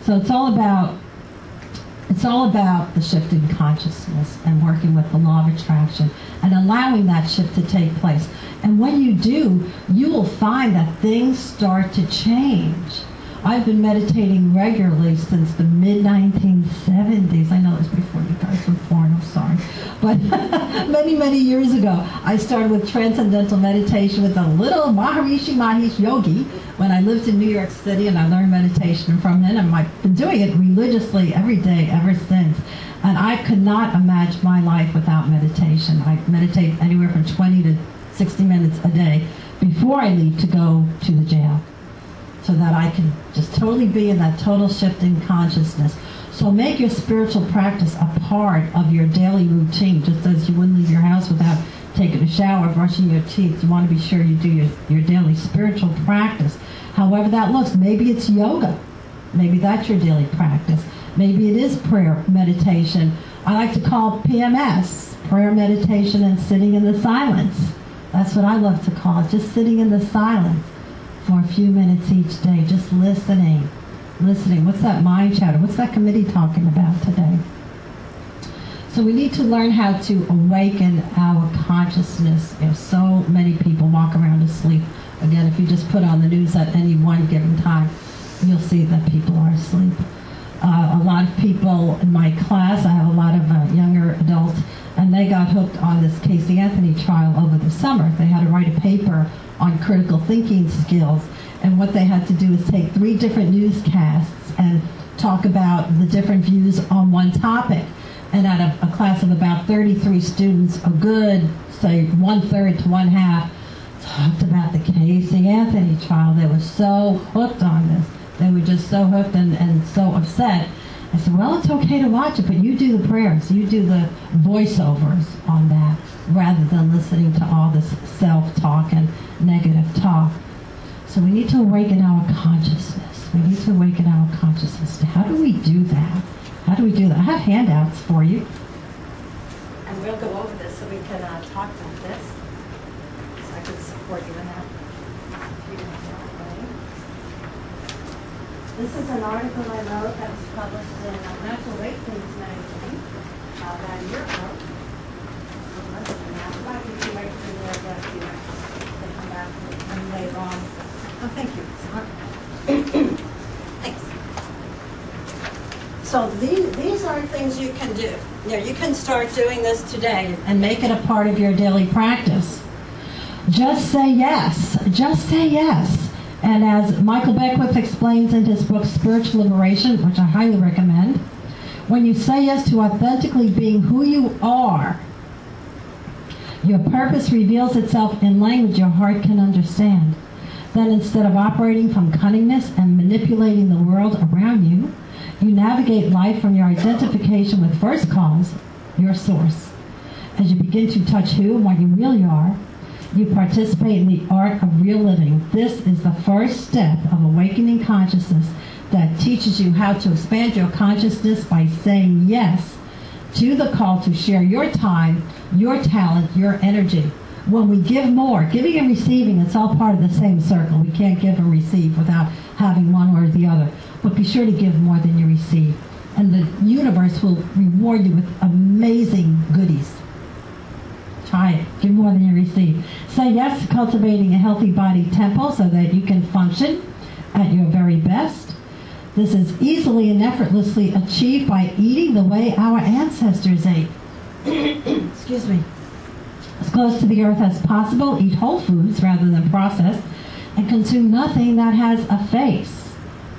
So it's all about the shift in consciousness and working with the law of attraction and allowing that shift to take place. And when you do, you will find that things start to change. I've been meditating regularly since the mid-1970s. I know it was before you guys were born, I'm sorry. But many, many years ago, I started with transcendental meditation with a little Maharishi Mahesh yogi when I lived in New York City, and I learned meditation from him, and I've been doing it religiously every day ever since. And I could not imagine my life without meditation. I meditate anywhere from 20 to 60 minutes a day before I leave to go to the jail, so that I can just totally be in that total shift in consciousness. So make your spiritual practice a part of your daily routine, just as you wouldn't leave your house without taking a shower, brushing your teeth. You want to be sure you do your daily spiritual practice. However that looks. Maybe it's yoga. Maybe that's your daily practice. Maybe it is prayer, meditation. I like to call PMS, prayer, meditation, and sitting in the silence. That's what I love to call it, just sitting in the silence for a few minutes each day, just listening. What's that mind chatter? What's that committee talking about today? So we need to learn how to awaken our consciousness. So many people walk around asleep. Again, if you just put on the news at any one given time, you'll see that people are asleep. A lot of people in my class, I have a lot of younger adults, and they got hooked on this Casey Anthony trial over the summer. They had to write a paper on critical thinking skills, and what they had to do is take 3 different newscasts and talk about the different views on one topic. And out of a class of about 33 students, a good, say, 1/3 to 1/2 talked about the Casey Anthony trial. They were so hooked on this. They were just so hooked and so upset. I said, well, it's okay to watch it, but you do the prayers. You do the voiceovers on that rather than listening to all this self-talk and negative talk. So we need to awaken our consciousness. We need to awaken our consciousness. How do we do that? How do we do that? I have handouts for you. And we'll go over this so we can talk about this. So I can support you in that. This is an article I wrote that was published in Natural Weight Things magazine about a year ago. About you can wait for the come back and later on. Oh, thank you. Thanks. So these are things you can do. You can start doing this today and make it a part of your daily practice. Just say yes. Just say yes. And as Michael Beckwith explains in his book, Spiritual Liberation, which I highly recommend, when you say yes to authentically being who you are, your purpose reveals itself in language your heart can understand. Then instead of operating from cunningness and manipulating the world around you, you navigate life from your identification with first cause, your source. As you begin to touch who and what you really are, you participate in the art of real living. This is the first step of awakening consciousness that teaches you how to expand your consciousness by saying yes to the call to share your time, your talent, your energy. When we give more, giving and receiving, it's all part of the same circle. We can't give and receive without having one or the other. But be sure to give more than you receive. And the universe will reward you with amazing goodies. Try it. Give more than you receive. Say yes to cultivating a healthy body temple so that you can function at your very best. This is easily and effortlessly achieved by eating the way our ancestors ate. Excuse me. As close to the earth as possible, eat whole foods rather than processed, and consume nothing that has a face.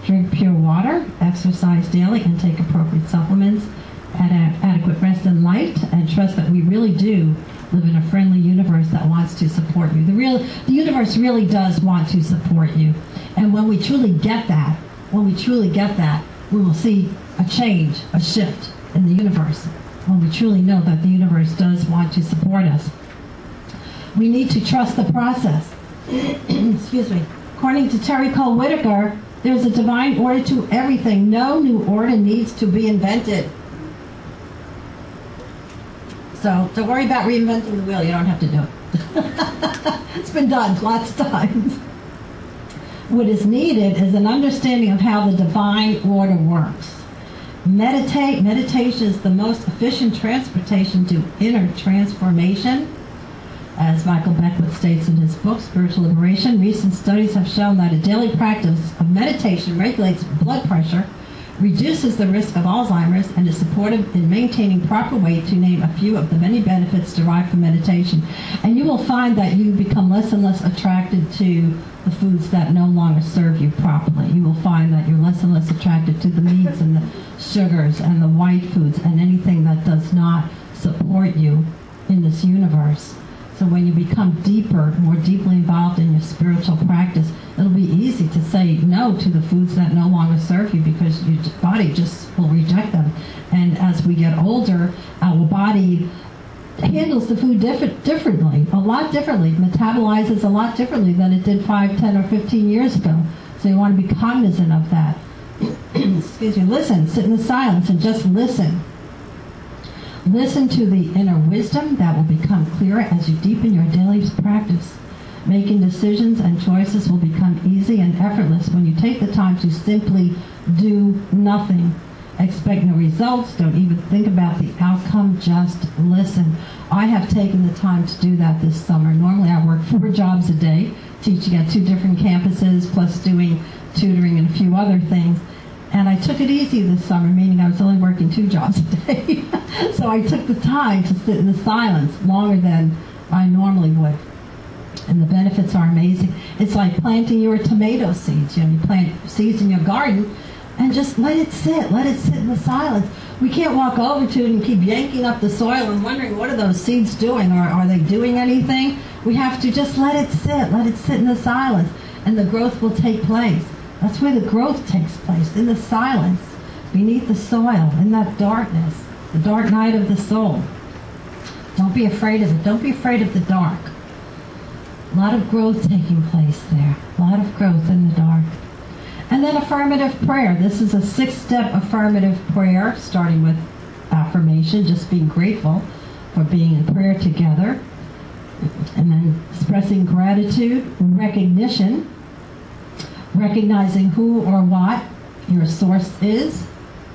Drink pure water, exercise daily, and take appropriate supplements, adequate rest and light, and trust that we really do live in a friendly universe that wants to support you. The universe really does want to support you. And when we truly get that, we will see a change, a shift in the universe. When we truly know that the universe does want to support us. We need to trust the process. Excuse me. According to Terry Cole Whitaker, there's a divine order to everything. No new order needs to be invented. So don't worry about reinventing the wheel. You don't have to do it. It's been done lots of times. What is needed is an understanding of how the divine order works. Meditation is the most efficient transportation to inner transformation. As Michael Beckwith states in his book, Spiritual Liberation, recent studies have shown that a daily practice of meditation regulates blood pressure, reduces the risk of Alzheimer's, and is supportive in maintaining proper weight, to name a few of the many benefits derived from meditation. And you will find that you become less and less attracted to the foods that no longer serve you properly. You will find that you're less and less attracted to the meats and the sugars and the white foods and anything that does not support you in this universe. So when you become deeper, more deeply involved in your spiritual practice, it'll be easy to say no to the foods that no longer serve you, because your body just will reject them. And as we get older, our body handles the food differently, a lot differently, metabolizes a lot differently than it did 5, 10, or 15 years ago. So you want to be cognizant of that. Excuse me. Listen, sit in the silence and just listen. Listen to the inner wisdom that will become clearer as you deepen your daily practice. Making decisions and choices will become easy and effortless when you take the time to simply do nothing. Expect no results. Don't even think about the outcome. Just listen. I have taken the time to do that this summer. Normally I work 4 jobs a day, teaching at 2 different campuses, plus doing tutoring and a few other things. And I took it easy this summer, meaning I was only working 2 jobs a day. So I took the time to sit in the silence longer than I normally would. And the benefits are amazing. It's like planting your tomato seeds. You plant seeds in your garden and just let it sit in the silence. We can't walk over to it and keep yanking up the soil and wondering, what are those seeds doing, or are they doing anything? We have to just let it sit in the silence, and the growth will take place. That's where the growth takes place, in the silence, beneath the soil, in that darkness, the dark night of the soul. Don't be afraid of it. Don't be afraid of the dark. A lot of growth taking place there. A lot of growth in the dark. And then affirmative prayer. This is a 6-step affirmative prayer, starting with affirmation, just being grateful for being in prayer together. And then expressing gratitude, recognition, recognizing who or what your source is,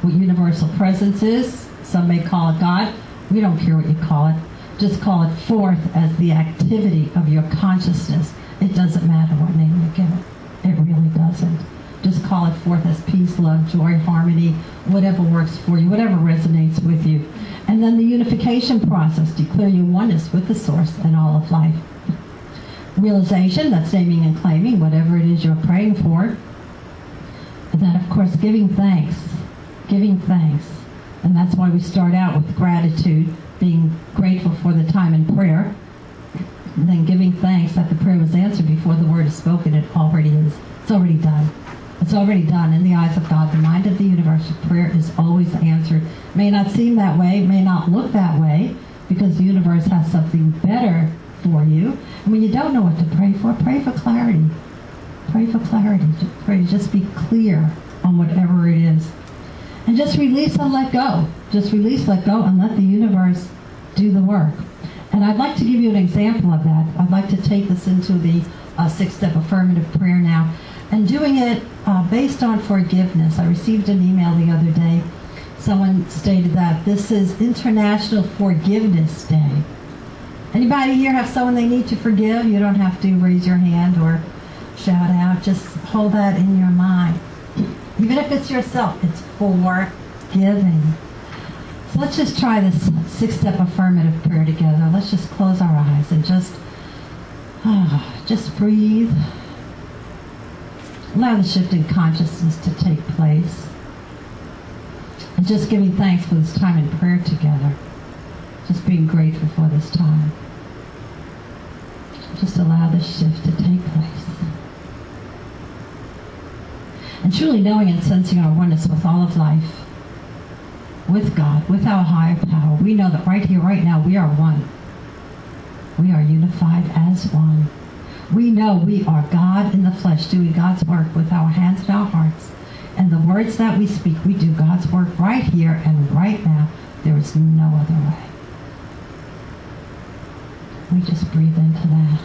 what universal presence is. Some may call it God. We don't care what you call it. Just call it forth as the activity of your consciousness. It doesn't matter what name you give it. It really doesn't. Just call it forth as peace, love, joy, harmony, whatever works for you, whatever resonates with you. And then the unification process. Declare your oneness with the source and all of life. Realization, that's naming and claiming whatever it is you're praying for. And then, of course, giving thanks. Giving thanks. And that's why we start out with gratitude, being grateful for the time in prayer. And then giving thanks that the prayer was answered before the word is spoken. It already is. It's already done. It's already done in the eyes of God. The mind of the universe. Prayer is always answered. It may not seem that way, may not look that way, because the universe has something better for you. And when you don't know what to pray for clarity. Pray for clarity. Pray to just be clear on whatever it is. And just release and let go. Just release, let go, and let the universe do the work. And I'd like to give you an example of that. I'd like to take this into the 6-step affirmative prayer now. And doing it based on forgiveness. I received an email the other day. Someone stated that this is International Forgiveness Day. Anybody here have someone they need to forgive? You don't have to raise your hand or shout out. Just hold that in your mind. Even if it's yourself, it's forgiving. So let's just try this 6-step affirmative prayer together. Let's just close our eyes and just breathe. Allow the shift in consciousness to take place. And just giving thanks for this time in prayer together. Just being grateful for this time. Just allow the shift to take place. And truly knowing and sensing our oneness with all of life, with God, with our higher power, we know that right here, right now, we are one. We are unified as one. We know we are God in the flesh, doing God's work with our hands and our hearts. And the words that we speak, we do God's work right here and right now. There is no other way. We just breathe into that.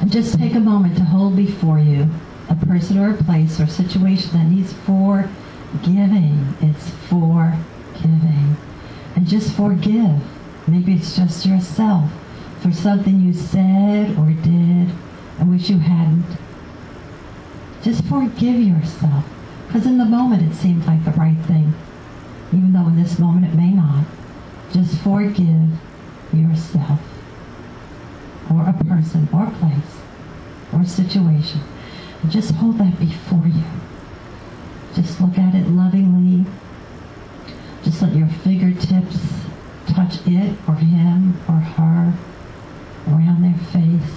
And just take a moment to hold before you a person or a place or situation that needs forgiving. It's forgiving. And just forgive. Maybe it's just yourself for something you said or did and wish you hadn't. Just forgive yourself. Because in the moment it seems like the right thing. Even though in this moment it may not. Just forgive yourself. Or a person, or place, or situation. And just hold that before you. Just look at it lovingly. Just let your fingertips touch it, or him, or her, around their face,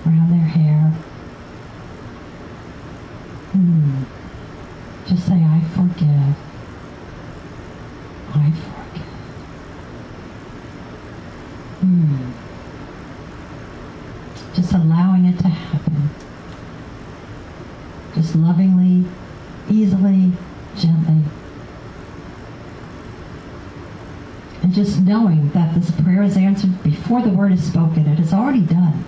around their hair. Just say, I forgive. I forgive. Just allowing it to happen. Just lovingly, easily, gently. And just knowing that this prayer is answered before the word is spoken. It is already done.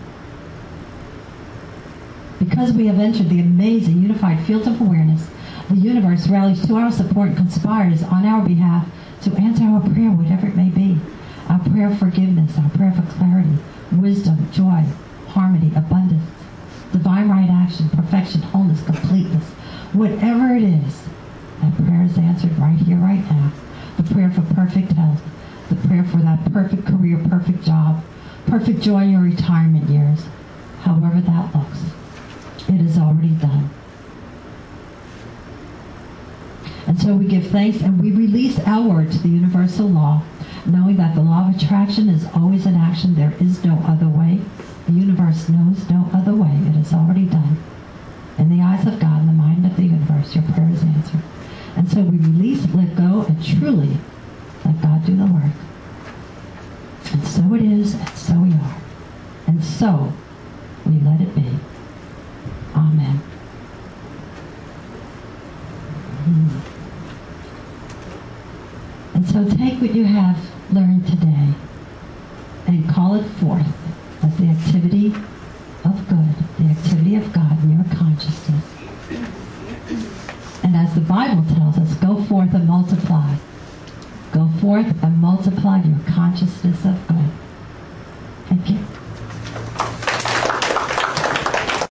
Because we have entered the amazing unified field of awareness, the universe rallies to our support and conspires on our behalf to answer our prayer, whatever it may be. Our prayer of forgiveness, our prayer for clarity, wisdom, joy, harmony, abundance, divine right action, perfection, wholeness, completeness. Whatever it is, that prayer is answered right here, right now. The prayer for perfect health, the prayer for that perfect career, perfect job, perfect joy in your retirement years. However that looks, it is already done. And so we give thanks and we release our word to the universal law, knowing that the law of attraction is always in action. There is no other way. The universe knows no other way. It is already done. In the eyes of God, in the mind of the universe, your prayer is answered. And so we release, let go, and truly let God do the work. And so it is, and so we are. And so we let it be. Amen. And so take what you have learned today and call it forth as the activity of good, the activity of God in your consciousness. And as the Bible tells us, go forth and multiply. Go forth and multiply your consciousness of good.